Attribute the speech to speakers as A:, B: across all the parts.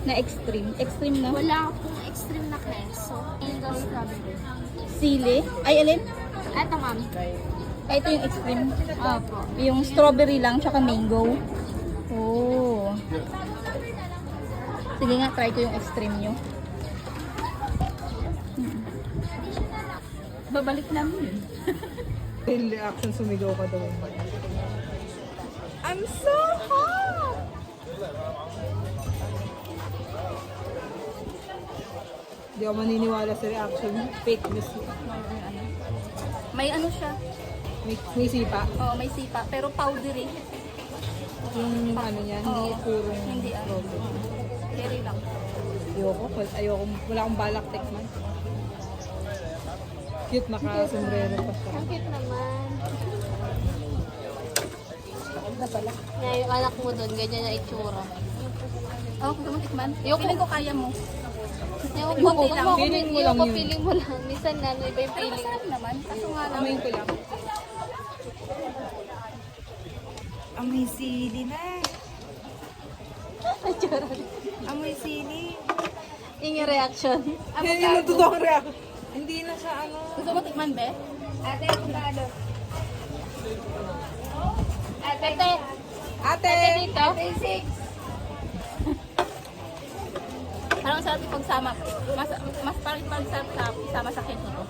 A: Na extreme. Extreme na.
B: Wala akong extreme na keso. Mango strawberry.
A: Sili. Ay, alin?
B: Eto, ma'am.
A: Ay, ito yung extreme.
B: Opo.
A: Yung strawberry lang, tsaka mango. Oh. Sige nga, try ko yung extreme nyo. Babalik namin.
C: Yung reaction, sumigaw ka daw. I'm so hot! Hindi ako maniniwala sa reaction. Fake news.
A: May ano siya.
C: May sipa.
A: Oh, may sipa. Pero powdery.
C: Yung ano niya, hindi
A: Oo.
C: purong
A: Hindi ano.
C: strawberry.
A: Cherry lang.
C: Ayoko, wala akong balak tikman. Cute, naka-sombrero pa siya.
B: Ang cute naman.
A: Na pala.
B: Nga yung anak mo doon, ganyan na itsura.
A: Oh, gusto mo tikman?
B: Ayoko.
A: Feeling ko kaya mo.
B: Yung
A: Konti lang.
C: Feeling mo lang yun.
B: Feeling mo lang. Minsan na, ano, iba yung
A: Pero
B: feeling.
A: masarap naman. Kaso nga lang.
C: Amoyin ko lang. Amoy sili na. Amoy sili.
B: Yung reaction.
C: Yan yung totoong reaction. Hindi na siya ano.
A: Gusto mo tikman, be?
B: Ate, avocado. Ate.
C: Ate!
B: Dito.
A: Parang sarap yung pagsama. Mas parang pagsama sama sa keto to.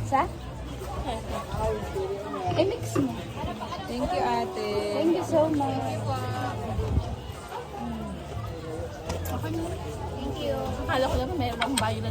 A: Sa? Keto. Eh, mix mo.
C: Thank you, ate.
A: Thank you so much. Okay na.
B: Thank you.
A: Akala ko lang mayroon akong bayo na